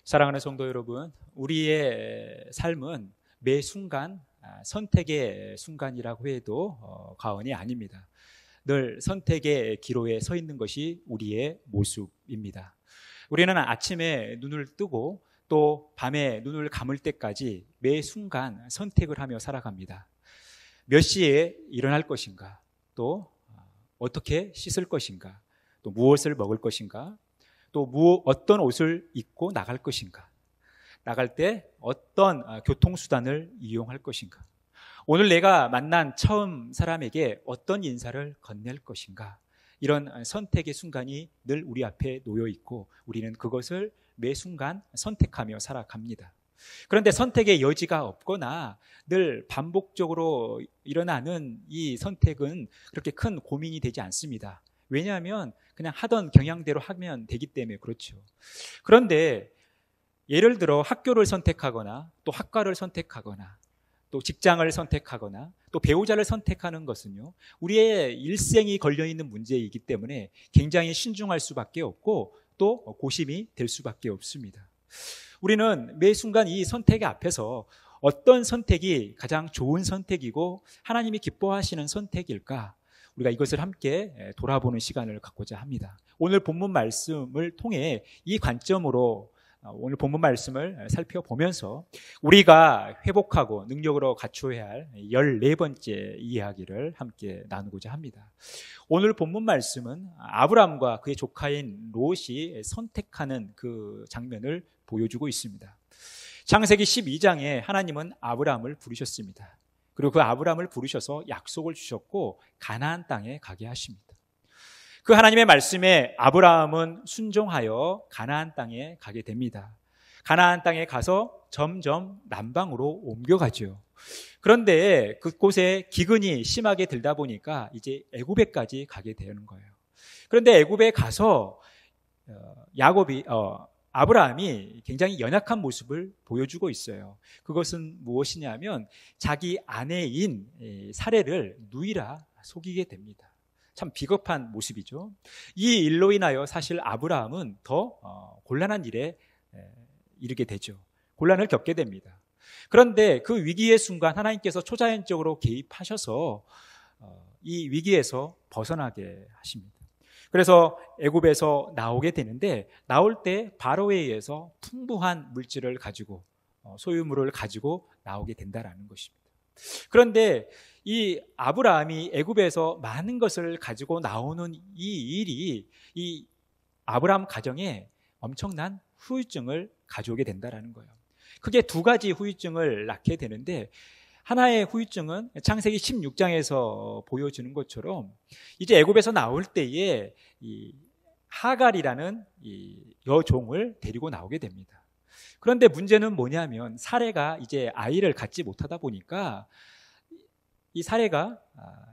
사랑하는 성도 여러분, 우리의 삶은 매 순간 선택의 순간이라고 해도 과언이 아닙니다. 늘 선택의 기로에 서 있는 것이 우리의 모습입니다. 우리는 아침에 눈을 뜨고 또 밤에 눈을 감을 때까지 매 순간 선택을 하며 살아갑니다. 몇 시에 일어날 것인가, 또 어떻게 씻을 것인가, 또 무엇을 먹을 것인가, 또 어떤 옷을 입고 나갈 것인가, 나갈 때 어떤 교통수단을 이용할 것인가, 오늘 내가 만난 처음 사람에게 어떤 인사를 건넬 것인가, 이런 선택의 순간이 늘 우리 앞에 놓여 있고 우리는 그것을 매 순간 선택하며 살아갑니다. 그런데 선택의 여지가 없거나 늘 반복적으로 일어나는 이 선택은 그렇게 큰 고민이 되지 않습니다. 왜냐하면 그냥 하던 경향대로 하면 되기 때문에 그렇죠. 그런데 예를 들어 학교를 선택하거나 또 학과를 선택하거나 또 직장을 선택하거나 또 배우자를 선택하는 것은요, 우리의 일생이 걸려있는 문제이기 때문에 굉장히 신중할 수밖에 없고 또 고심이 될 수밖에 없습니다. 우리는 매 순간 이 선택의 앞에서 어떤 선택이 가장 좋은 선택이고 하나님이 기뻐하시는 선택일까, 우리가 이것을 함께 돌아보는 시간을 갖고자 합니다. 오늘 본문 말씀을 통해 이 관점으로 오늘 본문 말씀을 살펴보면서 우리가 회복하고 능력으로 갖추어야 할 14번째 이야기를 함께 나누고자 합니다. 오늘 본문 말씀은 아브라함과 그의 조카인 롯이 선택하는 그 장면을 보여주고 있습니다. 창세기 12장에 하나님은 아브라함을 부르셨습니다. 그리고 그 아브라함을 부르셔서 약속을 주셨고 가나안 땅에 가게 하십니다. 그 하나님의 말씀에 아브라함은 순종하여 가나안 땅에 가게 됩니다. 가나안 땅에 가서 점점 남방으로 옮겨가죠. 그런데 그곳에 기근이 심하게 들다 보니까 이제 애굽에까지 가게 되는 거예요. 그런데 애굽에 가서 아브라함이 굉장히 연약한 모습을 보여주고 있어요. 그것은 무엇이냐면 자기 아내인 사레를 누이라 속이게 됩니다. 참 비겁한 모습이죠. 이 일로 인하여 사실 아브라함은 더 곤란한 일에 이르게 되죠. 곤란을 겪게 됩니다. 그런데 그 위기의 순간 하나님께서 초자연적으로 개입하셔서 이 위기에서 벗어나게 하십니다. 그래서 애굽에서 나오게 되는데 나올 때 바로에 의해서 풍부한 물질을 가지고 소유물을 가지고 나오게 된다라는 것입니다. 그런데 이 아브라함이 애굽에서 많은 것을 가지고 나오는 이 일이 이 아브라함 가정에 엄청난 후유증을 가져오게 된다라는 거예요. 크게 두 가지 후유증을 낳게 되는데, 하나의 후유증은 창세기 16장에서 보여주는 것처럼 이제 애굽에서 나올 때에 이 하갈이라는 이 여종을 데리고 나오게 됩니다. 그런데 문제는 뭐냐면 사레가 이제 아이를 갖지 못하다 보니까 이 사레가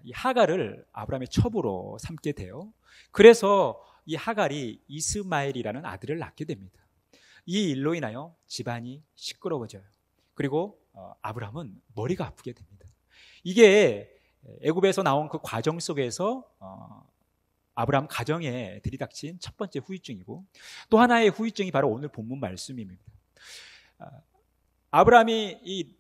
이 하갈을 아브라함의 첩으로 삼게 돼요. 그래서 이 하갈이 이스마엘이라는 아들을 낳게 됩니다. 이 일로 인하여 집안이 시끄러워져요. 그리고 아브라함은 머리가 아프게 됩니다. 이게 애굽에서 나온 그 과정 속에서 아브라함 가정에 들이닥친 첫 번째 후유증이고, 또 하나의 후유증이 바로 오늘 본문 말씀입니다. 아브라함이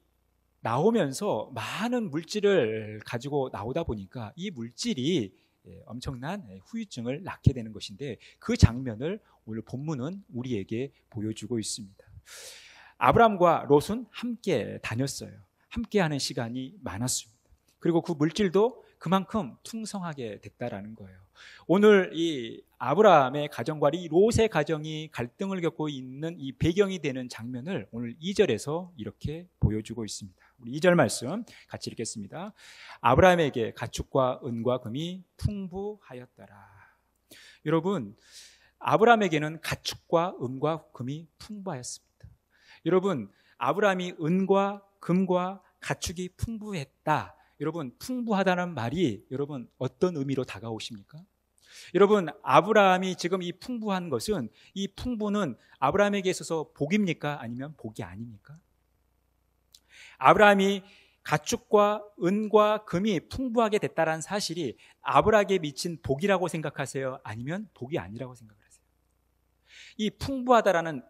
나오면서 많은 물질을 가지고 나오다 보니까 이 물질이 엄청난 후유증을 낳게 되는 것인데, 그 장면을 오늘 본문은 우리에게 보여주고 있습니다. 아브라함과 롯은 함께 다녔어요. 함께 하는 시간이 많았습니다. 그리고 그 물질도 그만큼 풍성하게 됐다라는 거예요. 오늘 이 아브라함의 가정과 이 롯의 가정이 갈등을 겪고 있는 이 배경이 되는 장면을 오늘 2절에서 이렇게 보여주고 있습니다. 우리 2절 말씀 같이 읽겠습니다. 아브라함에게 가축과 은과 금이 풍부하였더라. 여러분, 아브라함에게는 가축과 은과 금이 풍부하였습니다. 여러분, 아브라함이 은과 금과 가축이 풍부했다. 여러분, 풍부하다는 말이 여러분 어떤 의미로 다가오십니까? 여러분, 아브라함이 지금 이 풍부한 것은, 이 풍부는 아브라함에게 있어서 복입니까? 아니면 복이 아닙니까? 아브라함이 가축과 은과 금이 풍부하게 됐다는 사실이 아브라함에게 미친 복이라고 생각하세요? 아니면 복이 아니라고 생각하세요? 이 풍부하다라는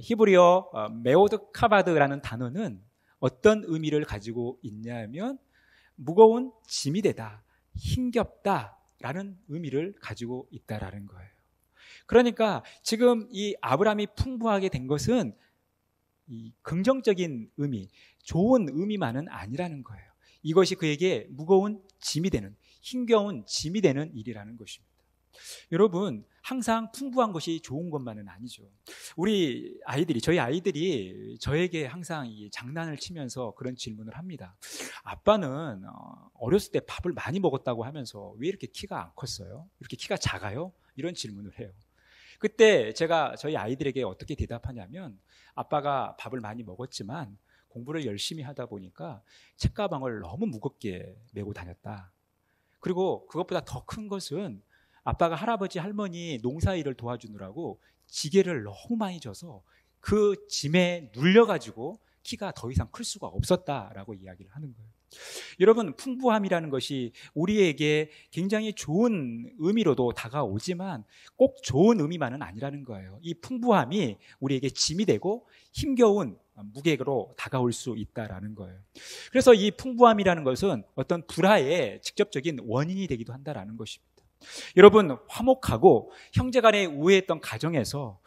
히브리어 메오드 카바드라는 단어는 어떤 의미를 가지고 있냐면 무거운 짐이 되다, 힘겹다라는 의미를 가지고 있다라는 거예요. 그러니까 지금 이 아브라함이 풍부하게 된 것은 이 긍정적인 의미, 좋은 의미만은 아니라는 거예요. 이것이 그에게 무거운 짐이 되는, 힘겨운 짐이 되는 일이라는 것입니다. 여러분, 항상 풍부한 것이 좋은 것만은 아니죠. 저희 아이들이 저에게 항상 이 장난을 치면서 그런 질문을 합니다. 아빠는 어렸을 때 밥을 많이 먹었다고 하면서 왜 이렇게 키가 안 컸어요? 이렇게 키가 작아요? 이런 질문을 해요. 그때 제가 저희 아이들에게 어떻게 대답하냐면, 아빠가 밥을 많이 먹었지만 공부를 열심히 하다 보니까 책가방을 너무 무겁게 메고 다녔다. 그리고 그것보다 더 큰 것은 아빠가 할아버지 할머니 농사일을 도와주느라고 지게를 너무 많이 져서 그 짐에 눌려가지고 키가 더 이상 클 수가 없었다라고 이야기를 하는 거예요. 여러분, 풍부함이라는 것이 우리에게 굉장히 좋은 의미로도 다가오지만 꼭 좋은 의미만은 아니라는 거예요. 이 풍부함이 우리에게 짐이 되고 힘겨운 무게로 다가올 수 있다라는 거예요. 그래서 이 풍부함이라는 것은 어떤 불화의 직접적인 원인이 되기도 한다라는 것입니다. 여러분, 화목하고 형제간에 우애했던 가정에서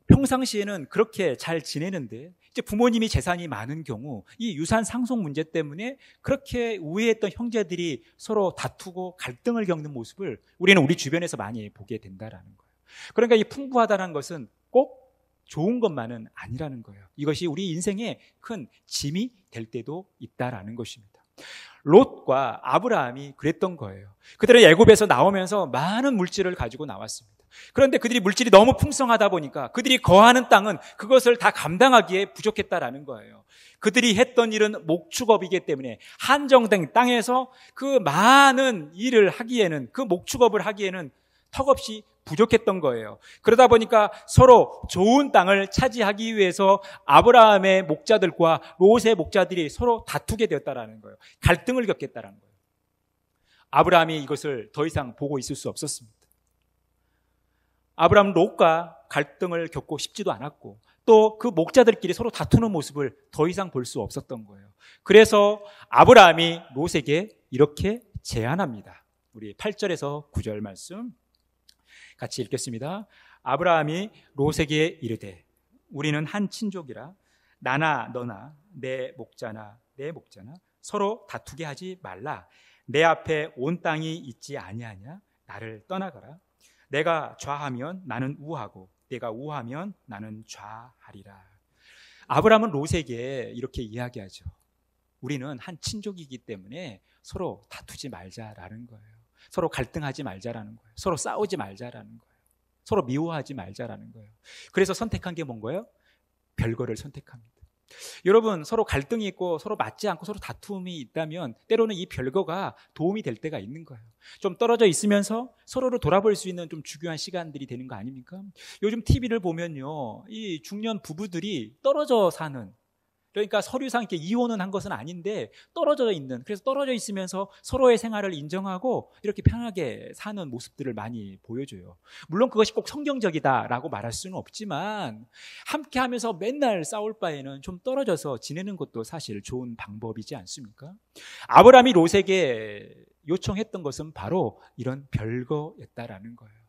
평상시에는 그렇게 잘 지내는데 이제 부모님이 재산이 많은 경우 이 유산 상속 문제 때문에 그렇게 우애했던 형제들이 서로 다투고 갈등을 겪는 모습을 우리는 우리 주변에서 많이 보게 된다라는 거예요. 그러니까 이 풍부하다는 것은 꼭 좋은 것만은 아니라는 거예요. 이것이 우리 인생에 큰 짐이 될 때도 있다라는 것입니다. 롯과 아브라함이 그랬던 거예요. 그들은 애굽에서 나오면서 많은 물질을 가지고 나왔습니다. 그런데 그들이 물질이 너무 풍성하다 보니까 그들이 거하는 땅은 그것을 다 감당하기에 부족했다라는 거예요. 그들이 했던 일은 목축업이기 때문에 한정된 땅에서 그 많은 일을 하기에는, 그 목축업을 하기에는 턱없이 부족했던 거예요. 그러다 보니까 서로 좋은 땅을 차지하기 위해서 아브라함의 목자들과 롯의 목자들이 서로 다투게 되었다라는 거예요. 갈등을 겪겠다라는 거예요. 아브라함이 이것을 더 이상 보고 있을 수 없었습니다. 아브라함은 롯과 갈등을 겪고 싶지도 않았고 또 그 목자들끼리 서로 다투는 모습을 더 이상 볼 수 없었던 거예요. 그래서 아브라함이 롯에게 이렇게 제안합니다. 우리 8절에서 9절 말씀 같이 읽겠습니다. 아브라함이 롯에게 이르되 우리는 한 친족이라 나나 너나 내 목자나 서로 다투게 하지 말라. 내 앞에 온 땅이 있지 아니하냐? 나를 떠나가라. 내가 좌하면 나는 우하고 내가 우하면 나는 좌하리라. 아브라함은 롯에게 이렇게 이야기하죠. 우리는 한 친족이기 때문에 서로 다투지 말자라는 거예요. 서로 갈등하지 말자라는 거예요. 서로 싸우지 말자라는 거예요. 서로 미워하지 말자라는 거예요. 그래서 선택한 게 뭔가요? 별거를 선택합니다. 여러분, 서로 갈등이 있고 서로 맞지 않고 서로 다툼이 있다면 때로는 이 별거가 도움이 될 때가 있는 거예요. 좀 떨어져 있으면서 서로를 돌아볼 수 있는 좀 중요한 시간들이 되는 거 아닙니까? 요즘 TV를 보면요, 이 중년 부부들이 떨어져 사는, 그러니까 서류상 이렇게 이혼은 한 것은 아닌데 떨어져 있는, 그래서 떨어져 있으면서 서로의 생활을 인정하고 이렇게 편하게 사는 모습들을 많이 보여줘요. 물론 그것이 꼭 성경적이다라고 말할 수는 없지만 함께 하면서 맨날 싸울 바에는 좀 떨어져서 지내는 것도 사실 좋은 방법이지 않습니까? 아브라함이 롯에게 요청했던 것은 바로 이런 별거였다라는 거예요.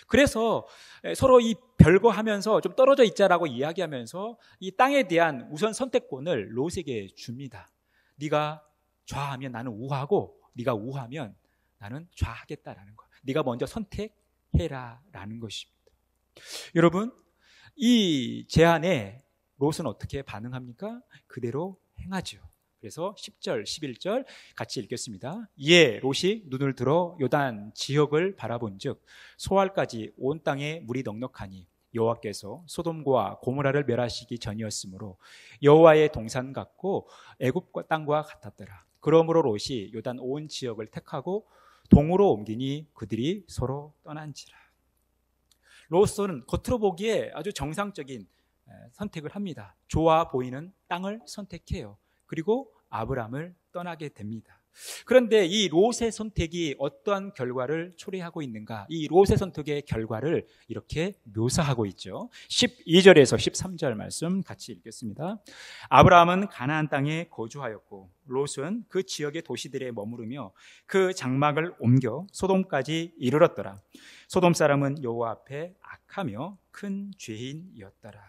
그래서 서로 이 별거 하면서 좀 떨어져 있자라고 이야기하면서 이 땅에 대한 우선 선택권을 롯에게 줍니다. 네가 좌하면 나는 우하고 네가 우하면 나는 좌하겠다라는 거야. 네가 먼저 선택해라라는 것입니다. 여러분, 이 제안에 롯은 어떻게 반응합니까? 그대로 행하죠. 그래서 10절, 11절 같이 읽겠습니다. 이에 롯이 눈을 들어 요단 지역을 바라본즉 소알까지 온 땅에 물이 넉넉하니 여호와께서 소돔과 고모라를 멸하시기 전이었으므로 여호와의 동산 같고 애굽 땅과 같았더라. 그러므로 롯이 요단 온 지역을 택하고 동으로 옮기니 그들이 서로 떠난지라. 롯은 겉으로 보기에 아주 정상적인 선택을 합니다. 좋아 보이는 땅을 선택해요. 그리고 아브라함을 떠나게 됩니다. 그런데 이 롯의 선택이 어떠한 결과를 초래하고 있는가? 이 롯의 선택의 결과를 이렇게 묘사하고 있죠. 12절에서 13절 말씀 같이 읽겠습니다. 아브라함은 가나안 땅에 거주하였고 롯은 그 지역의 도시들에 머무르며 그 장막을 옮겨 소돔까지 이르렀더라. 소돔 사람은 여호와 앞에 악하며 큰 죄인이었더라.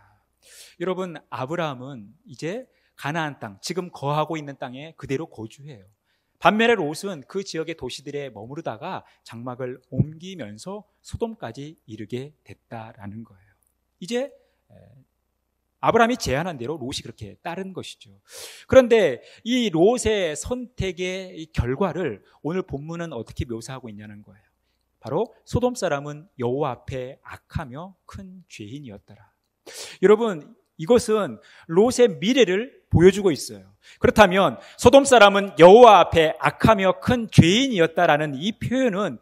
여러분, 아브라함은 이제 가나안 땅, 지금 거하고 있는 땅에 그대로 거주해요. 반면에 롯은 그 지역의 도시들에 머무르다가 장막을 옮기면서 소돔까지 이르게 됐다라는 거예요. 이제 아브라함이 제안한 대로 롯이 그렇게 따른 것이죠. 그런데 이 롯의 선택의 결과를 오늘 본문은 어떻게 묘사하고 있냐는 거예요. 바로 소돔 사람은 여호와 앞에 악하며 큰 죄인이었더라. 여러분, 이것은 롯의 미래를 보여주고 있어요. 그렇다면 소돔 사람은 여호와 앞에 악하며 큰 죄인이었다라는 이 표현은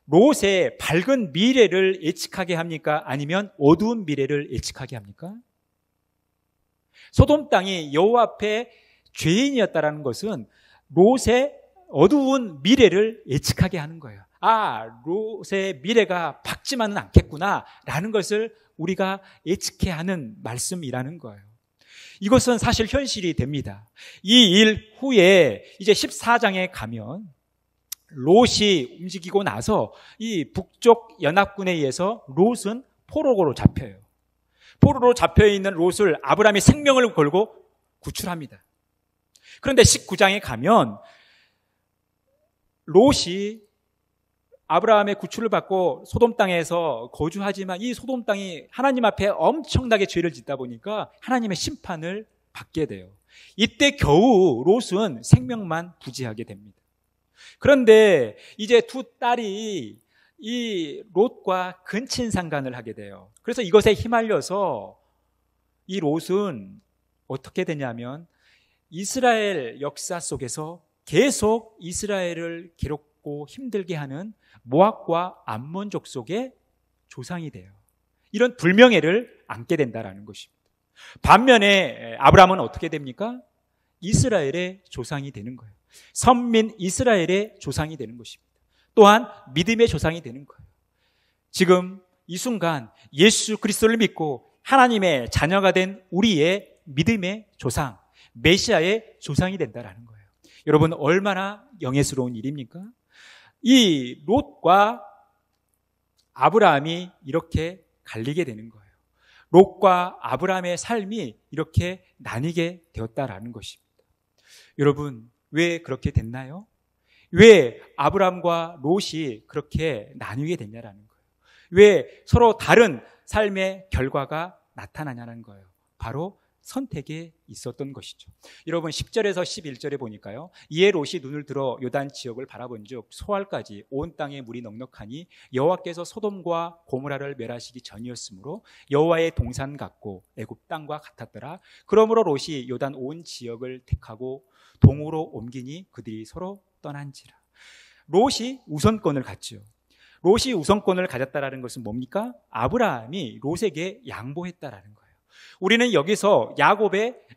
롯의 밝은 미래를 예측하게 합니까? 아니면 어두운 미래를 예측하게 합니까? 소돔 땅이 여호와 앞에 죄인이었다라는 것은 롯의 어두운 미래를 예측하게 하는 거예요. 아, 롯의 미래가 밝지만은 않겠구나라는 것을 우리가 예측해야 하는 말씀이라는 거예요. 이것은 사실 현실이 됩니다. 이 일 후에 이제 14장에 가면 롯이 움직이고 나서 이 북쪽 연합군에 의해서 롯은 포로로 잡혀요. 포로로 잡혀있는 롯을 아브라함이 생명을 걸고 구출합니다. 그런데 19장에 가면 롯이 아브라함의 구출을 받고 소돔 땅에서 거주하지만 이 소돔 땅이 하나님 앞에 엄청나게 죄를 짓다 보니까 하나님의 심판을 받게 돼요. 이때 겨우 롯은 생명만 부지하게 됩니다. 그런데 이제 두 딸이 이 롯과 근친상간을 하게 돼요. 그래서 이것에 휘말려서 이 롯은 어떻게 되냐면 이스라엘 역사 속에서 계속 이스라엘을 괴롭고 힘들게 하는 모압과 암몬 족속의 조상이 돼요. 이런 불명예를 안게 된다는 것입니다. 반면에 아브라함은 어떻게 됩니까? 이스라엘의 조상이 되는 거예요. 선민 이스라엘의 조상이 되는 것입니다. 또한 믿음의 조상이 되는 거예요. 지금 이 순간 예수 그리스도를 믿고 하나님의 자녀가 된 우리의 믿음의 조상, 메시아의 조상이 된다는 거예요. 여러분, 얼마나 영예스러운 일입니까? 이 롯과 아브라함이 이렇게 갈리게 되는 거예요. 롯과 아브라함의 삶이 이렇게 나뉘게 되었다라는 것입니다. 여러분, 왜 그렇게 됐나요? 왜 아브라함과 롯이 그렇게 나뉘게 됐냐라는 거예요. 왜 서로 다른 삶의 결과가 나타나냐는 거예요. 바로 선택에 있었던 것이죠. 여러분, 10절에서 11절에 보니까요, 이에 롯이 눈을 들어 요단 지역을 바라본즉 소알까지 온 땅에 물이 넉넉하니 여호와께서 소돔과 고모라를 멸하시기 전이었으므로 여호와의 동산 같고 애굽 땅과 같았더라. 그러므로 롯이 요단 온 지역을 택하고 동으로 옮기니 그들이 서로 떠난지라. 롯이 우선권을 갖죠. 롯이 우선권을 가졌다라는 것은 뭡니까? 아브라함이 롯에게 양보했다라는 거예요. 우리는 여기서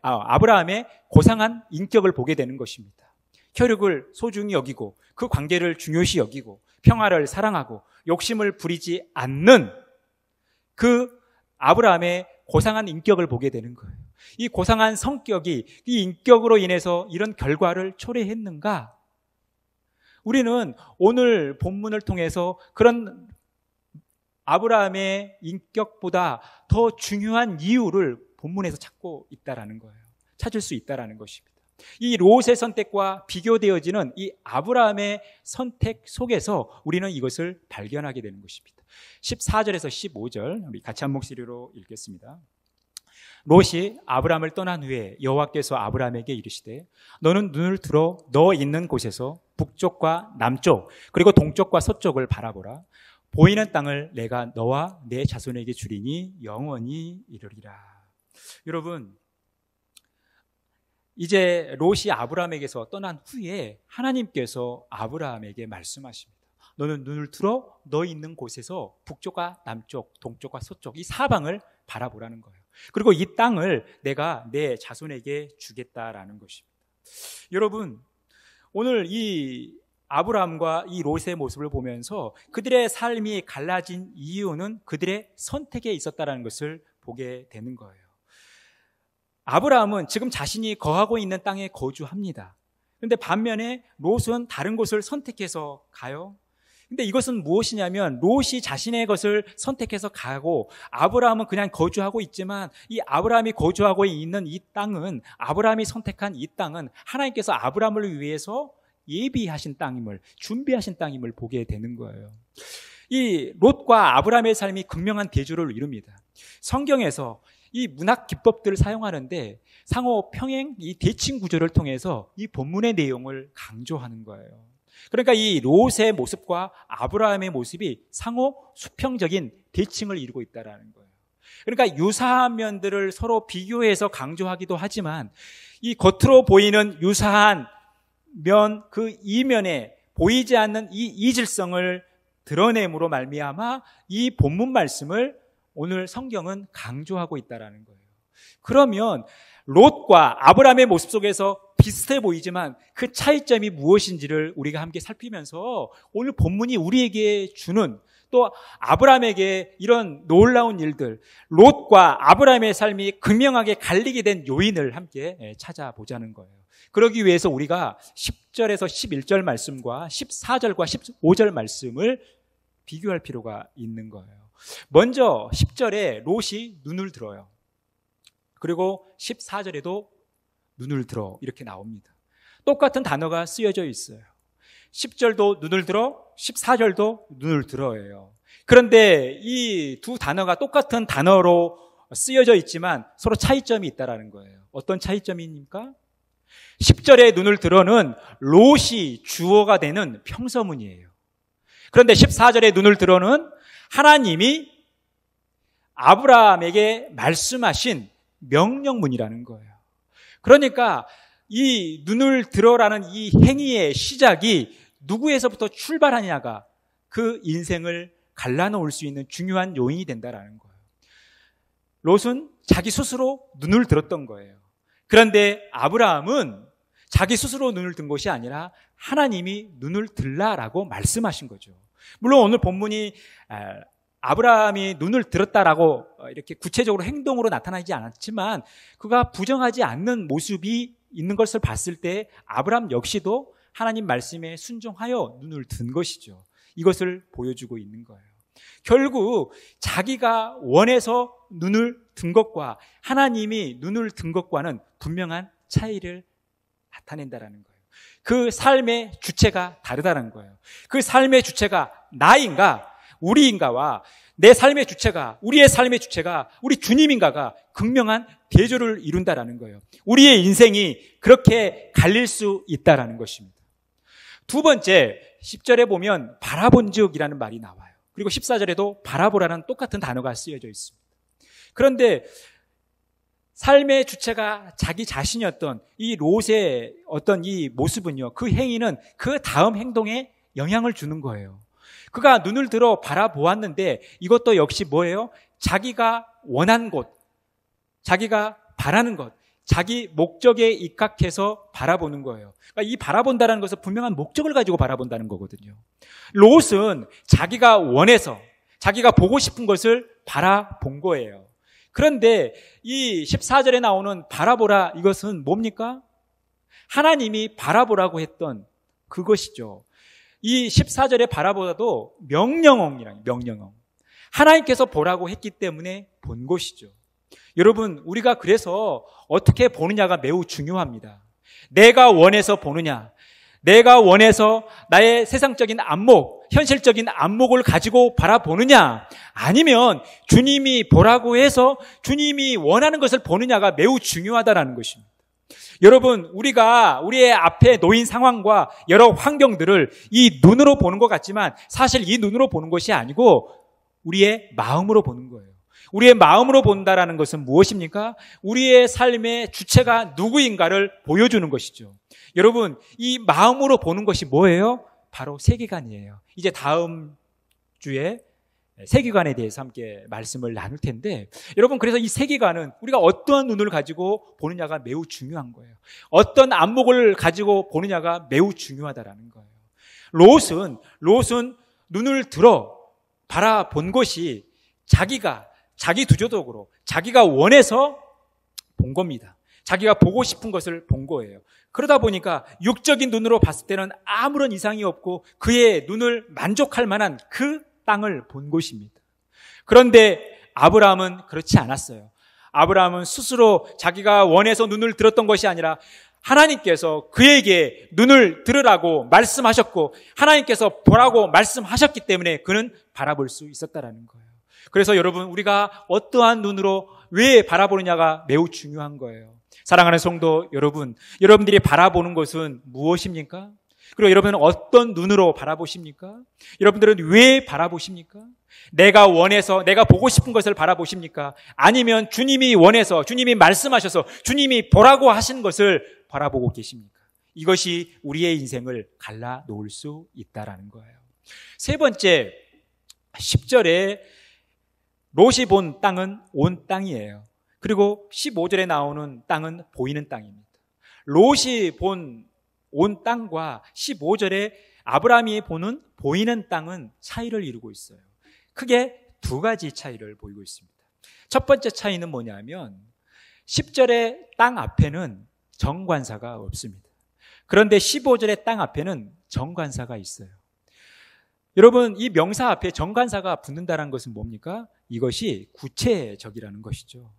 아브라함의 고상한 인격을 보게 되는 것입니다. 혈육을 소중히 여기고 그 관계를 중요시 여기고 평화를 사랑하고 욕심을 부리지 않는 그 아브라함의 고상한 인격을 보게 되는 거예요. 이 고상한 성격이 이 인격으로 인해서 이런 결과를 초래했는가? 우리는 오늘 본문을 통해서 그런 아브라함의 인격보다 더 중요한 이유를 본문에서 찾고 있다라는 거예요. 찾을 수 있다라는 것입니다. 이 롯의 선택과 비교되어지는 이 아브라함의 선택 속에서 우리는 이것을 발견하게 되는 것입니다. 14절에서 15절 우리 같이 한 목소리로 읽겠습니다. 롯이 아브라함을 떠난 후에 여호와께서 아브라함에게 이르시되 너는 눈을 들어 너 있는 곳에서 북쪽과 남쪽 그리고 동쪽과 서쪽을 바라보라. 보이는 땅을 내가 너와 내 자손에게 주리니 영원히 이르리라. 여러분, 이제 롯이 아브라함에게서 떠난 후에 하나님께서 아브라함에게 말씀하십니다. 너는 눈을 들어 너 있는 곳에서 북쪽과 남쪽, 동쪽과 서쪽 이 사방을 바라보라는 거예요. 그리고 이 땅을 내가 내 자손에게 주겠다라는 것입니다. 여러분, 오늘 이 아브라함과 이 롯의 모습을 보면서 그들의 삶이 갈라진 이유는 그들의 선택에 있었다는 것을 보게 되는 거예요. 아브라함은 지금 자신이 거하고 있는 땅에 거주합니다. 그런데 반면에 롯은 다른 곳을 선택해서 가요. 근데 이것은 무엇이냐면 롯이 자신의 것을 선택해서 가고 아브라함은 그냥 거주하고 있지만 이 아브라함이 거주하고 있는 이 땅은, 아브라함이 선택한 이 땅은 하나님께서 아브라함을 위해서 예비하신 땅임을, 준비하신 땅임을 보게 되는 거예요. 이 롯과 아브라함의 삶이 극명한 대조를 이룹니다. 성경에서 이 문학 기법들을 사용하는데 상호 평행, 이 대칭 구조를 통해서 이 본문의 내용을 강조하는 거예요. 그러니까 이 롯의 모습과 아브라함의 모습이 상호 수평적인 대칭을 이루고 있다는 거예요. 그러니까 유사한 면들을 서로 비교해서 강조하기도 하지만 이 겉으로 보이는 유사한 면, 그 이면에 보이지 않는 이 이질성을 드러냄으로 말미암아 이 본문 말씀을 오늘 성경은 강조하고 있다는 거예요. 그러면 롯과 아브라함의 모습 속에서 비슷해 보이지만 그 차이점이 무엇인지를 우리가 함께 살피면서 오늘 본문이 우리에게 주는, 또 아브라함에게 이런 놀라운 일들, 롯과 아브라함의 삶이 극명하게 갈리게 된 요인을 함께 찾아보자는 거예요. 그러기 위해서 우리가 10절에서 11절 말씀과 14절과 15절 말씀을 비교할 필요가 있는 거예요. 먼저 10절에 롯이 눈을 들어요. 그리고 14절에도 눈을 들어 이렇게 나옵니다. 똑같은 단어가 쓰여져 있어요. 10절도 눈을 들어, 14절도 눈을 들어예요. 그런데 이 두 단어가 똑같은 단어로 쓰여져 있지만 서로 차이점이 있다는 거예요. 어떤 차이점입니까? 10절에 눈을 들어는 롯이 주어가 되는 평서문이에요. 그런데 14절에 눈을 들어는 하나님이 아브라함에게 말씀하신 명령문이라는 거예요. 그러니까 이 눈을 들어라는 이 행위의 시작이 누구에서부터 출발하냐가 그 인생을 갈라놓을 수 있는 중요한 요인이 된다는 거예요. 롯은 자기 스스로 눈을 들었던 거예요. 그런데 아브라함은 자기 스스로 눈을 든 것이 아니라 하나님이 눈을 들라라고 말씀하신 거죠. 물론 오늘 본문이 아브라함이 눈을 들었다라고 이렇게 구체적으로 행동으로 나타나지 않았지만 그가 부정하지 않는 모습이 있는 것을 봤을 때 아브라함 역시도 하나님 말씀에 순종하여 눈을 든 것이죠. 이것을 보여주고 있는 거예요. 결국 자기가 원해서 눈을 든 것과 하나님이 눈을 든 것과는 분명한 차이를 나타낸다는 거예요. 그 삶의 주체가 다르다는 거예요. 그 삶의 주체가 나인가 우리인가와 내 삶의 주체가, 우리의 삶의 주체가 우리 주님인가가 극명한 대조를 이룬다는 거예요. 우리의 인생이 그렇게 갈릴 수 있다는 것입니다. 두 번째, 10절에 보면 바라본즉이라는 말이 나와요. 그리고 14절에도 바라보라는 똑같은 단어가 쓰여져 있습니다. 그런데 삶의 주체가 자기 자신이었던 이 롯의 어떤 이 모습은요, 그 행위는 그 다음 행동에 영향을 주는 거예요. 그가 눈을 들어 바라보았는데 이것도 역시 뭐예요? 자기가 원한 곳, 자기가 바라는 것, 자기 목적에 입각해서 바라보는 거예요. 그러니까 이 바라본다는 것은 분명한 목적을 가지고 바라본다는 거거든요. 롯은 자기가 원해서, 자기가 보고 싶은 것을 바라본 거예요. 그런데 이 14절에 나오는 바라보라, 이것은 뭡니까? 하나님이 바라보라고 했던 그것이죠. 이 14절에 바라보다도 명령어이라는 명령어. 하나님께서 보라고 했기 때문에 본 것이죠. 여러분, 우리가 그래서 어떻게 보느냐가 매우 중요합니다. 내가 원해서 보느냐, 내가 원해서 나의 세상적인 안목, 현실적인 안목을 가지고 바라보느냐, 아니면 주님이 보라고 해서 주님이 원하는 것을 보느냐가 매우 중요하다는 것입니다. 여러분, 우리가 우리의 앞에 놓인 상황과 여러 환경들을 이 눈으로 보는 것 같지만 사실 이 눈으로 보는 것이 아니고 우리의 마음으로 보는 거예요. 우리의 마음으로 본다라는 것은 무엇입니까? 우리의 삶의 주체가 누구인가를 보여주는 것이죠. 여러분, 이 마음으로 보는 것이 뭐예요? 바로 세계관이에요. 이제 다음 주에 세계관에 대해서 함께 말씀을 나눌 텐데, 여러분, 그래서 이 세계관은 우리가 어떠한 눈을 가지고 보느냐가 매우 중요한 거예요. 어떤 안목을 가지고 보느냐가 매우 중요하다라는 거예요. 롯은 눈을 들어 바라본 것이 자기 두조적으로 자기가 원해서 본 겁니다. 자기가 보고 싶은 것을 본 거예요. 그러다 보니까 육적인 눈으로 봤을 때는 아무런 이상이 없고 그의 눈을 만족할 만한 그 땅을 본 것입니다. 그런데 아브라함은 그렇지 않았어요. 아브라함은 스스로 자기가 원해서 눈을 들었던 것이 아니라 하나님께서 그에게 눈을 들으라고 말씀하셨고 하나님께서 보라고 말씀하셨기 때문에 그는 바라볼 수 있었다라는 거예요. 그래서 여러분, 우리가 어떠한 눈으로 왜 바라보느냐가 매우 중요한 거예요. 사랑하는 성도 여러분, 여러분들이 바라보는 것은 무엇입니까? 그리고 여러분은 어떤 눈으로 바라보십니까? 여러분들은 왜 바라보십니까? 내가 원해서 내가 보고 싶은 것을 바라보십니까? 아니면 주님이 원해서 주님이 말씀하셔서 주님이 보라고 하신 것을 바라보고 계십니까? 이것이 우리의 인생을 갈라 놓을 수 있다라는 거예요. 세 번째, 10절에 롯이 본 땅은 온 땅이에요. 그리고 15절에 나오는 땅은 보이는 땅입니다. 롯이 본 온 땅과 15절에 아브라함이 보는 보이는 땅은 차이를 이루고 있어요. 크게 두 가지 차이를 보이고 있습니다. 첫 번째 차이는 뭐냐면 10절의 땅 앞에는 정관사가 없습니다. 그런데 15절의 땅 앞에는 정관사가 있어요. 여러분, 이 명사 앞에 정관사가 붙는다는 것은 뭡니까? 이것이 구체적이라는 것이죠.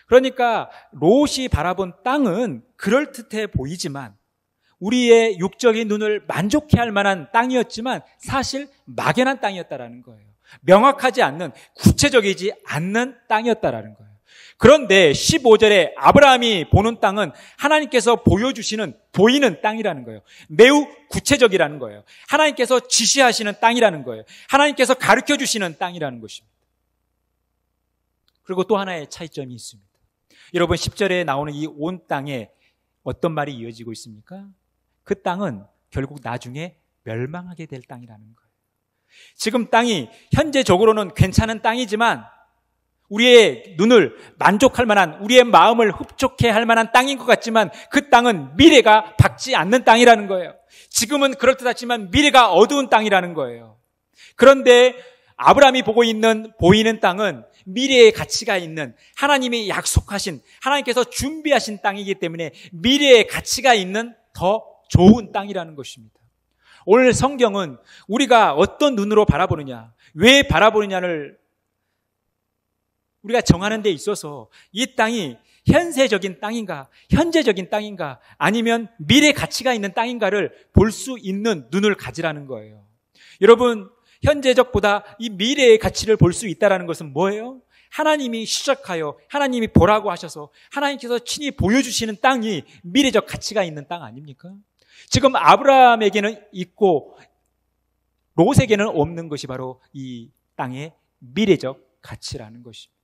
그러니까 롯이 바라본 땅은 그럴듯해 보이지만 우리의 육적인 눈을 만족해 할 만한 땅이었지만 사실 막연한 땅이었다라는 거예요. 명확하지 않는, 구체적이지 않는 땅이었다라는 거예요. 그런데 15절에 아브라함이 보는 땅은 하나님께서 보여주시는 보이는 땅이라는 거예요. 매우 구체적이라는 거예요. 하나님께서 지시하시는 땅이라는 거예요. 하나님께서 가르쳐 주시는 땅이라는 것입니다. 그리고 또 하나의 차이점이 있습니다. 여러분, 10절에 나오는 이 온 땅에 어떤 말이 이어지고 있습니까? 그 땅은 결국 나중에 멸망하게 될 땅이라는 거예요. 지금 땅이 현재적으로는 괜찮은 땅이지만 우리의 눈을 만족할 만한, 우리의 마음을 흡족해 할 만한 땅인 것 같지만 그 땅은 미래가 밝지 않는 땅이라는 거예요. 지금은 그럴듯하지만 미래가 어두운 땅이라는 거예요. 그런데 아브라함이 보고 있는 보이는 땅은 미래의 가치가 있는, 하나님이 약속하신, 하나님께서 준비하신 땅이기 때문에 미래의 가치가 있는 더 좋은 땅이라는 것입니다. 오늘 성경은 우리가 어떤 눈으로 바라보느냐, 왜 바라보느냐를 우리가 정하는 데 있어서 이 땅이 현세적인 땅인가, 현재적인 땅인가, 아니면 미래 가치가 있는 땅인가를 볼 수 있는 눈을 가지라는 거예요. 여러분, 현재적보다 이 미래의 가치를 볼 수 있다는 것은 뭐예요? 하나님이 시작하여 하나님이 보라고 하셔서 하나님께서 친히 보여주시는 땅이 미래적 가치가 있는 땅 아닙니까? 지금 아브라함에게는 있고 롯에게는 없는 것이 바로 이 땅의 미래적 가치라는 것입니다.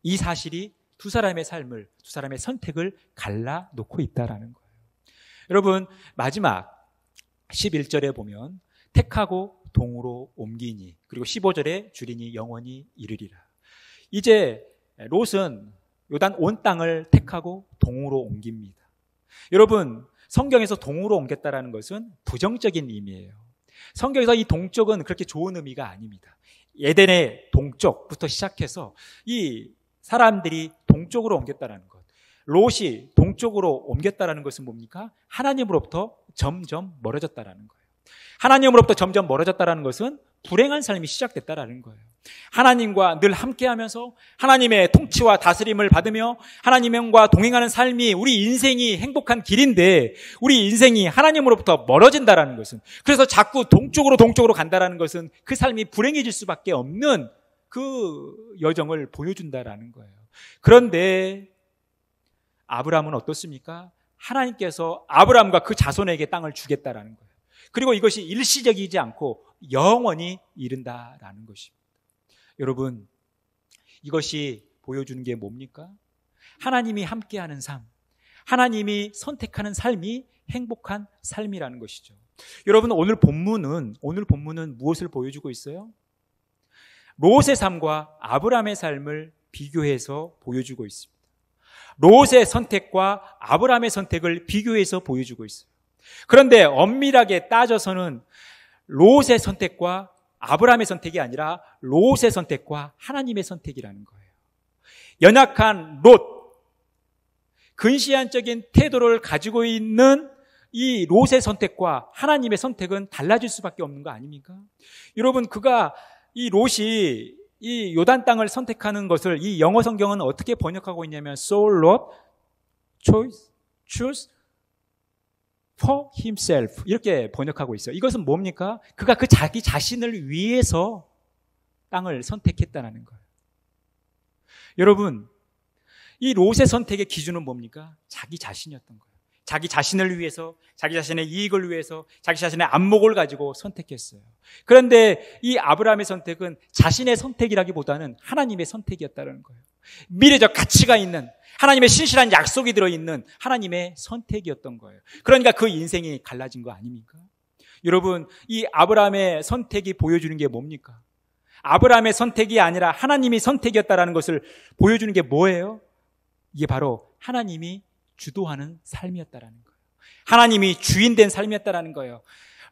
이 사실이 두 사람의 삶을, 두 사람의 선택을 갈라놓고 있다는 거예요. 여러분, 마지막 11절에 보면 택하고 동으로 옮기니, 그리고 15절에 줄이니 영원히 이르리라. 이제 롯은 요단 온 땅을 택하고 동으로 옮깁니다. 여러분, 성경에서 동으로 옮겼다는 것은 부정적인 의미예요. 성경에서 이 동쪽은 그렇게 좋은 의미가 아닙니다. 에덴의 동쪽부터 시작해서 이 사람들이 동쪽으로 옮겼다는 것, 롯이 동쪽으로 옮겼다는 것은 뭡니까? 하나님으로부터 점점 멀어졌다는 거예요. 하나님으로부터 점점 멀어졌다는 것은 불행한 삶이 시작됐다는 거예요. 하나님과 늘 함께하면서 하나님의 통치와 다스림을 받으며 하나님과 동행하는 삶이 우리 인생이 행복한 길인데 우리 인생이 하나님으로부터 멀어진다는 것은, 그래서 자꾸 동쪽으로 간다는 것은 그 삶이 불행해질 수밖에 없는 그 여정을 보여준다는 거예요. 그런데 아브라함은 어떻습니까? 하나님께서 아브라함과 그 자손에게 땅을 주겠다라는 거예요. 그리고 이것이 일시적이지 않고 영원히 이른다라는 것입니다. 여러분, 이것이 보여주는 게 뭡니까? 하나님이 함께하는 삶, 하나님이 선택하는 삶이 행복한 삶이라는 것이죠. 여러분, 오늘 본문은 무엇을 보여주고 있어요? 롯의 삶과 아브라함의 삶을 비교해서 보여주고 있습니다. 롯의 선택과 아브라함의 선택을 비교해서 보여주고 있어요. 그런데 엄밀하게 따져서는 롯의 선택과 아브라함의 선택이 아니라 롯의 선택과 하나님의 선택이라는 거예요. 연약한 롯, 근시안적인 태도를 가지고 있는 이 롯의 선택과 하나님의 선택은 달라질 수밖에 없는 거 아닙니까? 여러분, 이 롯이 이 요단 땅을 선택하는 것을 이 영어 성경은 어떻게 번역하고 있냐면 So Lot choose for himself 이렇게 번역하고 있어요. 이것은 뭡니까? 그가 그 자기 자신을 위해서 땅을 선택했다는 거예요. 여러분, 이 롯의 선택의 기준은 뭡니까? 자기 자신이었던 거예요. 자기 자신을 위해서, 자기 자신의 이익을 위해서, 자기 자신의 안목을 가지고 선택했어요. 그런데 이 아브라함의 선택은 자신의 선택이라기보다는 하나님의 선택이었다는 거예요. 미래적 가치가 있는, 하나님의 신실한 약속이 들어있는 하나님의 선택이었던 거예요. 그러니까 그 인생이 갈라진 거 아닙니까? 여러분, 이 아브라함의 선택이 보여주는 게 뭡니까? 아브라함의 선택이 아니라 하나님이 선택이었다는 것을 보여주는 게 뭐예요? 이게 바로 하나님이 주도하는 삶이었다는 거예요. 하나님이 주인된 삶이었다는 거예요.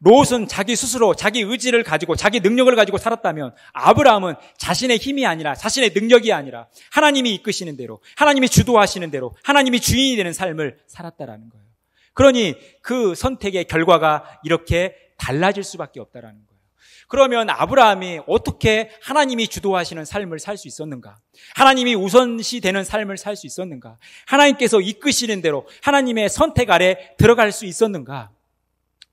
롯은 자기 스스로 자기 의지를 가지고 자기 능력을 가지고 살았다면 아브라함은 자신의 힘이 아니라 자신의 능력이 아니라 하나님이 이끄시는 대로 하나님이 주도하시는 대로 하나님이 주인이 되는 삶을 살았다는 거예요. 그러니 그 선택의 결과가 이렇게 달라질 수밖에 없다는 거예요. 그러면 아브라함이 어떻게 하나님이 주도하시는 삶을 살 수 있었는가? 하나님이 우선시 되는 삶을 살 수 있었는가? 하나님께서 이끄시는 대로 하나님의 선택 아래 들어갈 수 있었는가?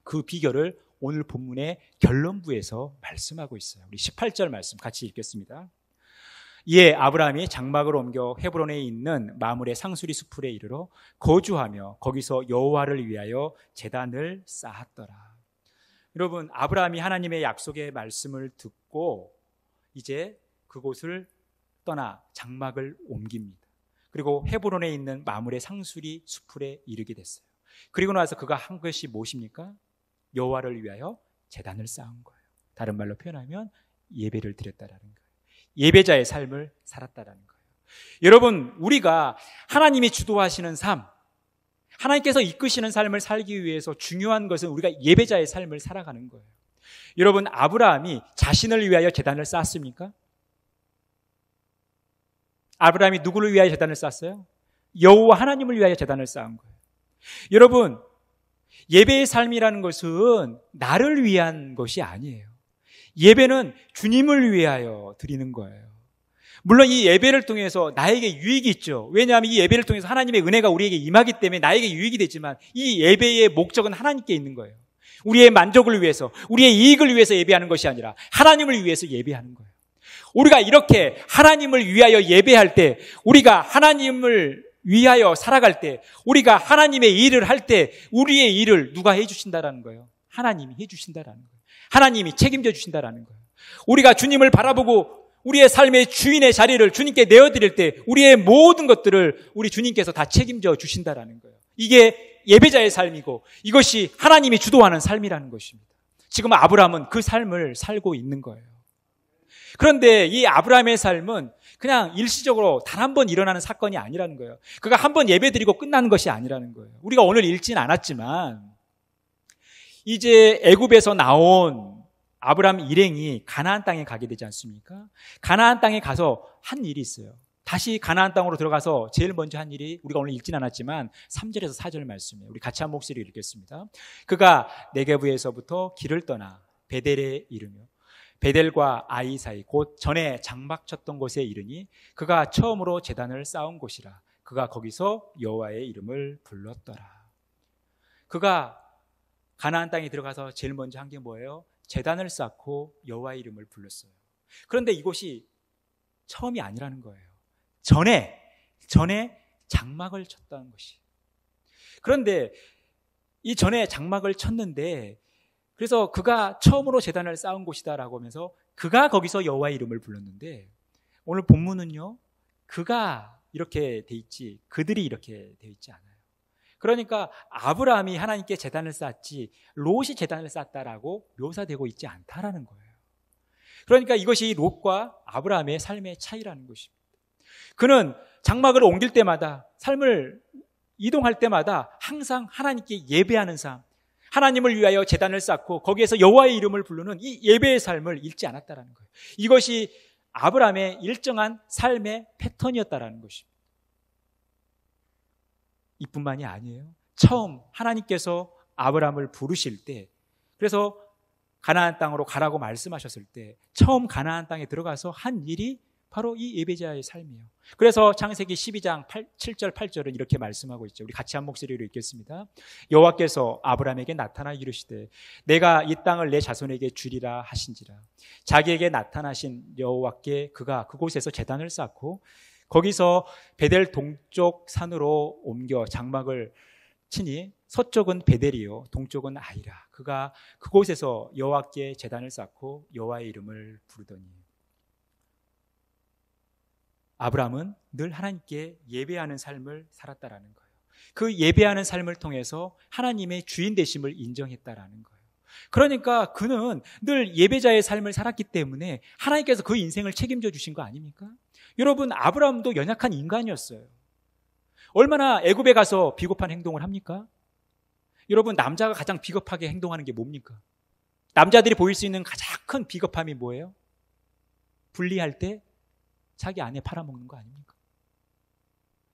그 비결을 오늘 본문의 결론부에서 말씀하고 있어요. 우리 18절 말씀 같이 읽겠습니다. 이에 아브라함이 장막을 옮겨 헤브론에 있는 마므레 상수리 수풀에 이르러 거주하며 거기서 여호와를 위하여 제단을 쌓았더라. 여러분, 아브라함이 하나님의 약속의 말씀을 듣고 이제 그곳을 떠나 장막을 옮깁니다. 그리고 헤브론에 있는 마므레 상수리 수풀에 이르게 됐어요. 그리고 나서 그가 한 것이 무엇입니까? 여호와를 위하여 제단을 쌓은 거예요. 다른 말로 표현하면 예배를 드렸다라는 거예요. 예배자의 삶을 살았다라는 거예요. 여러분, 우리가 하나님이 주도하시는 삶, 하나님께서 이끄시는 삶을 살기 위해서 중요한 것은 우리가 예배자의 삶을 살아가는 거예요. 여러분, 아브라함이 자신을 위하여 제단을 쌓았습니까? 아브라함이 누구를 위하여 제단을 쌓았어요? 여호와 하나님을 위하여 제단을 쌓은 거예요. 여러분, 예배의 삶이라는 것은 나를 위한 것이 아니에요. 예배는 주님을 위하여 드리는 거예요. 물론 이 예배를 통해서 나에게 유익이 있죠. 왜냐하면 이 예배를 통해서 하나님의 은혜가 우리에게 임하기 때문에 나에게 유익이 되지만 이 예배의 목적은 하나님께 있는 거예요. 우리의 만족을 위해서, 우리의 이익을 위해서 예배하는 것이 아니라 하나님을 위해서 예배하는 거예요. 우리가 이렇게 하나님을 위하여 예배할 때, 우리가 하나님을 위하여 살아갈 때, 우리가 하나님의 일을 할 때 우리의 일을 누가 해주신다라는 거예요? 하나님이 해주신다라는 거예요. 하나님이 책임져 주신다라는 거예요. 우리가 주님을 바라보고 우리의 삶의 주인의 자리를 주님께 내어드릴 때 우리의 모든 것들을 우리 주님께서 다 책임져 주신다라는 거예요. 이게 예배자의 삶이고 이것이 하나님이 주도하는 삶이라는 것입니다. 지금 아브라함은 그 삶을 살고 있는 거예요. 그런데 이 아브라함의 삶은 그냥 일시적으로 단 한 번 일어나는 사건이 아니라는 거예요. 그가 한 번 예배드리고 끝나는 것이 아니라는 거예요. 우리가 오늘 읽진 않았지만 이제 애굽에서 나온 아브라함 일행이 가나안 땅에 가게 되지 않습니까? 가나안 땅에 가서 한 일이 있어요. 다시 가나안 땅으로 들어가서 제일 먼저 한 일이 우리가 오늘 읽진 않았지만 3절에서 4절 말씀이에요. 우리 같이 한 목소리 읽겠습니다. 그가 네게브에서부터 길을 떠나 베델에 이르며 베델과 아이 사이 곧 전에 장막 쳤던 곳에 이르니 그가 처음으로 제단을 쌓은 곳이라. 그가 거기서 여호와의 이름을 불렀더라. 그가 가나안 땅에 들어가서 제일 먼저 한 게 뭐예요? 제단을 쌓고 여호와의 이름을 불렀어요. 그런데 이곳이 처음이 아니라는 거예요. 전에 장막을 쳤다는 것이. 그런데 이 전에 장막을 쳤는데 그래서 그가 처음으로 제단을 쌓은 곳이다라고 하면서 그가 거기서 여호와의 이름을 불렀는데 오늘 본문은요. 그가 이렇게 돼 있지 그들이 이렇게 돼 있지 않아요. 그러니까 아브라함이 하나님께 제단을 쌓았지 롯이 제단을 쌓았다라고 묘사되고 있지 않다라는 거예요. 그러니까 이것이 롯과 아브라함의 삶의 차이라는 것입니다. 그는 장막을 옮길 때마다, 삶을 이동할 때마다 항상 하나님께 예배하는 삶, 하나님을 위하여 제단을 쌓고 거기에서 여호와의 이름을 부르는 이 예배의 삶을 잃지 않았다는 거예요. 이것이 아브라함의 일정한 삶의 패턴이었다는 것입니다. 이뿐만이 아니에요. 처음 하나님께서 아브라함을 부르실 때, 그래서 가나안 땅으로 가라고 말씀하셨을 때 처음 가나안 땅에 들어가서 한 일이 바로 이 예배자의 삶이에요. 그래서 창세기 12장 7절 8절은 이렇게 말씀하고 있죠. 우리 같이 한 목소리로 읽겠습니다. 여호와께서 아브라함에게 나타나 이르시되 내가 이 땅을 내 자손에게 주리라 하신지라. 자기에게 나타나신 여호와께 그가 그곳에서 제단을 쌓고 거기서 베델 동쪽 산으로 옮겨 장막을 치니 서쪽은 베델이요 동쪽은 아이라. 그가 그곳에서 여호와께 제단을 쌓고 여호와의 이름을 부르더니. 아브라함은 늘 하나님께 예배하는 삶을 살았다라는 거예요. 그 예배하는 삶을 통해서 하나님의 주인 되심을 인정했다라는 거예요. 그러니까 그는 늘 예배자의 삶을 살았기 때문에 하나님께서 그 인생을 책임져 주신 거 아닙니까? 여러분, 아브라함도 연약한 인간이었어요. 얼마나 애굽에 가서 비겁한 행동을 합니까? 여러분, 남자가 가장 비겁하게 행동하는 게 뭡니까? 남자들이 보일 수 있는 가장 큰 비겁함이 뭐예요? 분리할 때 자기 아내 팔아먹는 거 아닙니까?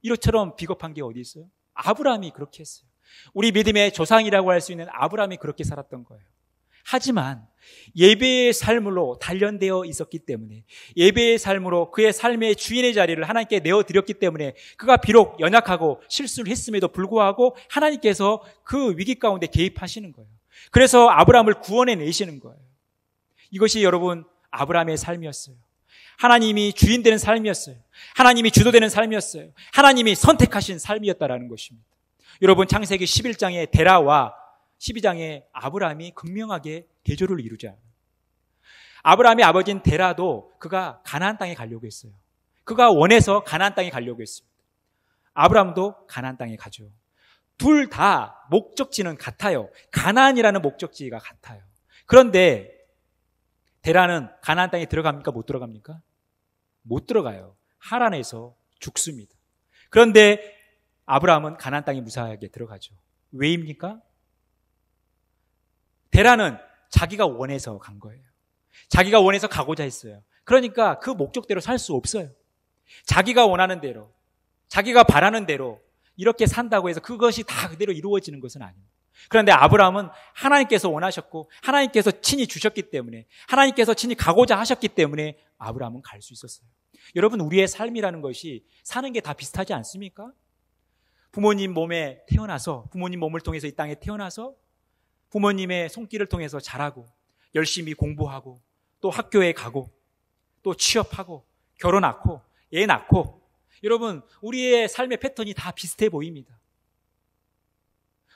이것처럼 비겁한 게 어디 있어요? 아브라함이 그렇게 했어요. 우리 믿음의 조상이라고 할 수 있는 아브라함이 그렇게 살았던 거예요. 하지만 예배의 삶으로 단련되어 있었기 때문에, 예배의 삶으로 그의 삶의 주인의 자리를 하나님께 내어드렸기 때문에 그가 비록 연약하고 실수를 했음에도 불구하고 하나님께서 그 위기 가운데 개입하시는 거예요. 그래서 아브라함을 구원해 내시는 거예요. 이것이 여러분 아브라함의 삶이었어요. 하나님이 주인 되는 삶이었어요. 하나님이 주도되는 삶이었어요. 하나님이 선택하신 삶이었다라는 것입니다. 여러분, 창세기 11장의 데라와 12장의 아브라함이 극명하게 대조를 이루자. 아브라함의 아버지인 데라도 그가 가나안 땅에 가려고 했어요. 그가 원해서 가나안 땅에 가려고 했습니다. 아브라함도 가나안 땅에 가죠. 둘 다 목적지는 같아요. 가나안이라는 목적지가 같아요. 그런데 데라는 가나안 땅에 들어갑니까? 못 들어갑니까? 못 들어가요. 하란에서 죽습니다. 그런데 아브라함은 가나안 땅에 무사하게 들어가죠. 왜입니까? 데라는 자기가 원해서 간 거예요. 자기가 원해서 가고자 했어요. 그러니까 그 목적대로 살 수 없어요. 자기가 원하는 대로, 자기가 바라는 대로 이렇게 산다고 해서 그것이 다 그대로 이루어지는 것은 아닙니다. 그런데 아브라함은 하나님께서 원하셨고 하나님께서 친히 주셨기 때문에, 하나님께서 친히 가고자 하셨기 때문에 아브라함은 갈 수 있었어요. 여러분, 우리의 삶이라는 것이 사는 게 다 비슷하지 않습니까? 부모님 몸에 태어나서, 부모님 몸을 통해서 이 땅에 태어나서 부모님의 손길을 통해서 자라고 열심히 공부하고 또 학교에 가고 또 취업하고 결혼하고 애 낳고, 여러분 우리의 삶의 패턴이 다 비슷해 보입니다.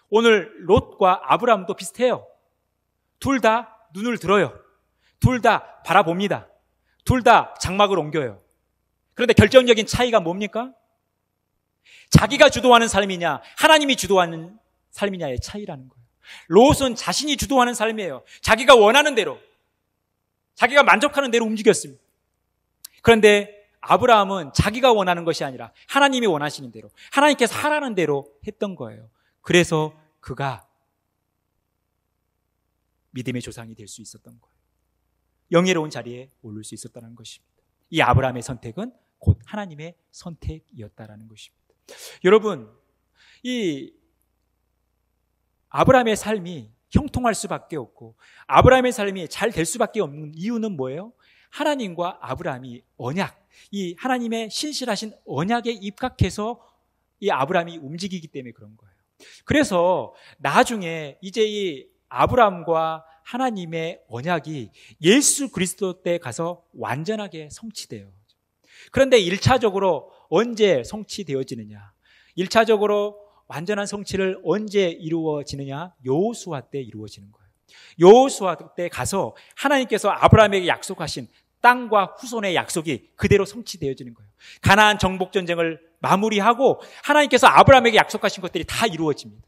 오늘 롯과 아브라함도 비슷해요. 둘 다 눈을 들어요. 둘 다 바라봅니다. 둘 다 장막을 옮겨요. 그런데 결정적인 차이가 뭡니까? 자기가 주도하는 삶이냐 하나님이 주도하는 삶이냐의 차이라는 거예요. 롯은 자신이 주도하는 삶이에요. 자기가 원하는 대로, 자기가 만족하는 대로 움직였습니다. 그런데 아브라함은 자기가 원하는 것이 아니라 하나님이 원하시는 대로, 하나님께서 하라는 대로 했던 거예요. 그래서 그가 믿음의 조상이 될 수 있었던 거예요. 영예로운 자리에 오를 수 있었다는 것입니다. 이 아브라함의 선택은 곧 하나님의 선택이었다는 것입니다. 여러분, 이 아브라함의 삶이 형통할 수밖에 없고 아브라함의 삶이 잘 될 수밖에 없는 이유는 뭐예요? 하나님과 아브라함이 언약, 이 하나님의 신실하신 언약에 입각해서 이 아브라함이 움직이기 때문에 그런 거예요. 그래서 나중에 이제 이 아브라함과 하나님의 언약이 예수 그리스도 때 가서 완전하게 성취돼요. 그런데 1차적으로 언제 성취되어지느냐? 1차적으로 완전한 성취를 언제 이루어지느냐? 여호수아 때 이루어지는 거예요. 여호수아 때 가서 하나님께서 아브라함에게 약속하신 땅과 후손의 약속이 그대로 성취되어지는 거예요. 가나안 정복 전쟁을 마무리하고 하나님께서 아브라함에게 약속하신 것들이 다 이루어집니다.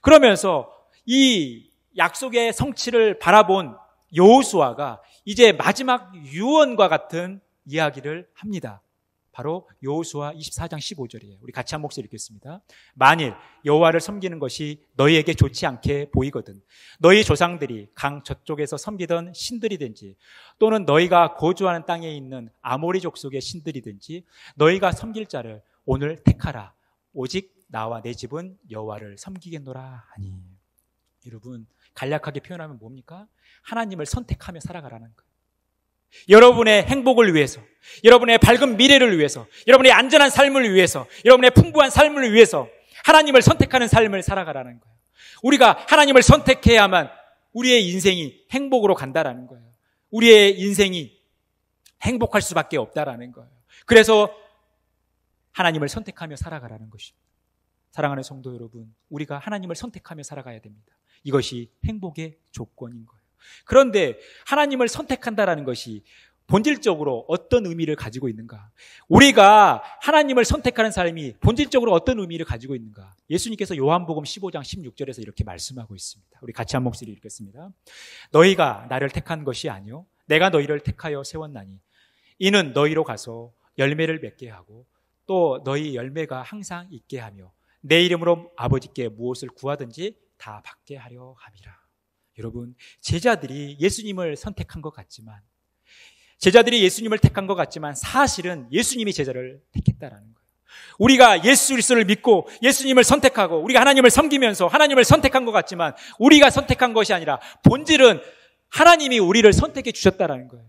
그러면서 이 약속의 성취를 바라본 여호수아가 이제 마지막 유언과 같은 이야기를 합니다. 바로 여호수아 24장 15절이에요. 우리 같이 한 목소리 읽겠습니다. 만일 여호와를 섬기는 것이 너희에게 좋지 않게 보이거든 너희 조상들이 강 저쪽에서 섬기던 신들이든지 또는 너희가 거주하는 땅에 있는 아모리 족속의 신들이든지 너희가 섬길 자를 오늘 택하라. 오직 나와 내 집은 여호와를 섬기겠노라 하니. 여러분, 간략하게 표현하면 뭡니까? 하나님을 선택하며 살아가라는 거예요. 여러분의 행복을 위해서, 여러분의 밝은 미래를 위해서, 여러분의 안전한 삶을 위해서, 여러분의 풍부한 삶을 위해서 하나님을 선택하는 삶을 살아가라는 거예요. 우리가 하나님을 선택해야만 우리의 인생이 행복으로 간다라는 거예요. 우리의 인생이 행복할 수밖에 없다라는 거예요. 그래서 하나님을 선택하며 살아가라는 것입니다. 사랑하는 성도 여러분, 우리가 하나님을 선택하며 살아가야 됩니다. 이것이 행복의 조건인 거예요. 그런데 하나님을 선택한다라는 것이 본질적으로 어떤 의미를 가지고 있는가? 우리가 하나님을 선택하는 삶이 본질적으로 어떤 의미를 가지고 있는가? 예수님께서 요한복음 15장 16절에서 이렇게 말씀하고 있습니다. 우리 같이 한 목소리 읽겠습니다. 너희가 나를 택한 것이 아니요 내가 너희를 택하여 세웠나니 이는 너희로 가서 열매를 맺게 하고 또 너희 열매가 항상 있게 하며 내 이름으로 아버지께 무엇을 구하든지 다 받게 하려 함이라. 여러분, 제자들이 예수님을 선택한 것 같지만, 제자들이 예수님을 택한 것 같지만 사실은 예수님이 제자를 택했다라는 거예요. 우리가 예수 그리스도를 믿고 예수님을 선택하고 우리가 하나님을 섬기면서 하나님을 선택한 것 같지만 우리가 선택한 것이 아니라 본질은 하나님이 우리를 선택해 주셨다라는 거예요.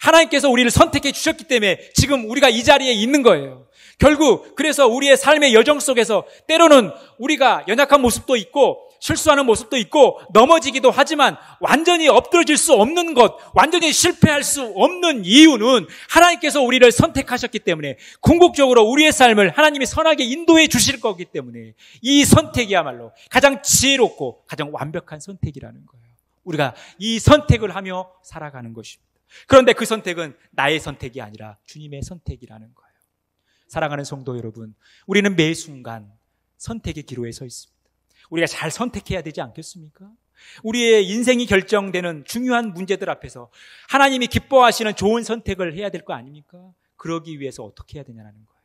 하나님께서 우리를 선택해 주셨기 때문에 지금 우리가 이 자리에 있는 거예요. 결국 그래서 우리의 삶의 여정 속에서 때로는 우리가 연약한 모습도 있고 실수하는 모습도 있고 넘어지기도 하지만 완전히 엎드러질 수 없는 것, 완전히 실패할 수 없는 이유는 하나님께서 우리를 선택하셨기 때문에 궁극적으로 우리의 삶을 하나님이 선하게 인도해 주실 거기 때문에 이 선택이야말로 가장 지혜롭고 가장 완벽한 선택이라는 거예요. 우리가 이 선택을 하며 살아가는 것입니다. 그런데 그 선택은 나의 선택이 아니라 주님의 선택이라는 거예요. 사랑하는 성도 여러분, 우리는 매 순간 선택의 기로에 서 있습니다. 우리가 잘 선택해야 되지 않겠습니까? 우리의 인생이 결정되는 중요한 문제들 앞에서 하나님이 기뻐하시는 좋은 선택을 해야 될 거 아닙니까? 그러기 위해서 어떻게 해야 되냐는 거예요.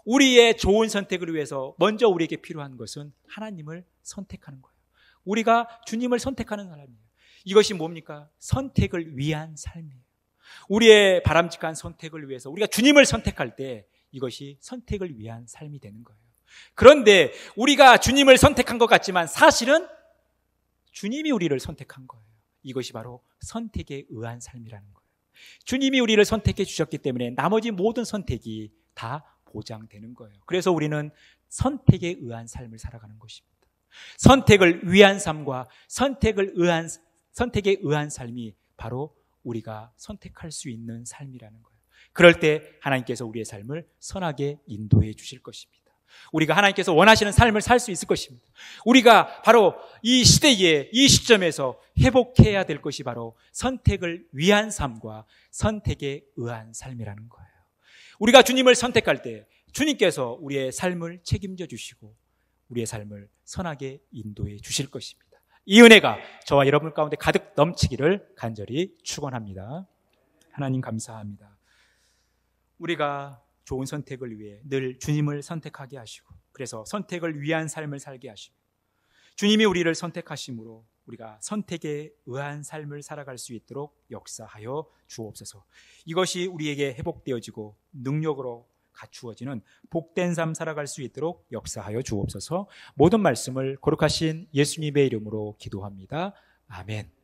우리의 좋은 선택을 위해서 먼저 우리에게 필요한 것은 하나님을 선택하는 거예요. 우리가 주님을 선택하는 사람이에요. 이것이 뭡니까? 선택을 위한 삶이에요. 우리의 바람직한 선택을 위해서 우리가 주님을 선택할 때 이것이 선택을 위한 삶이 되는 거예요. 그런데 우리가 주님을 선택한 것 같지만 사실은 주님이 우리를 선택한 거예요. 이것이 바로 선택에 의한 삶이라는 거예요. 주님이 우리를 선택해 주셨기 때문에 나머지 모든 선택이 다 보장되는 거예요. 그래서 우리는 선택에 의한 삶을 살아가는 것입니다. 선택을 위한 삶과 선택에 의한 삶이 바로 우리가 선택할 수 있는 삶이라는 거예요. 그럴 때 하나님께서 우리의 삶을 선하게 인도해 주실 것입니다. 우리가 하나님께서 원하시는 삶을 살 수 있을 것입니다. 우리가 바로 이 시대에 이 시점에서 회복해야 될 것이 바로 선택을 위한 삶과 선택에 의한 삶이라는 거예요. 우리가 주님을 선택할 때 주님께서 우리의 삶을 책임져 주시고 우리의 삶을 선하게 인도해 주실 것입니다. 이 은혜가 저와 여러분 가운데 가득 넘치기를 간절히 축원합니다. 하나님 감사합니다. 우리가 좋은 선택을 위해 늘 주님을 선택하게 하시고 그래서 선택을 위한 삶을 살게 하시고 주님이 우리를 선택하심으로 우리가 선택에 의한 삶을 살아갈 수 있도록 역사하여 주옵소서. 이것이 우리에게 회복되어지고 능력으로 갖추어지는 복된 삶 살아갈 수 있도록 역사하여 주옵소서. 모든 말씀을 거룩하신 예수님의 이름으로 기도합니다. 아멘.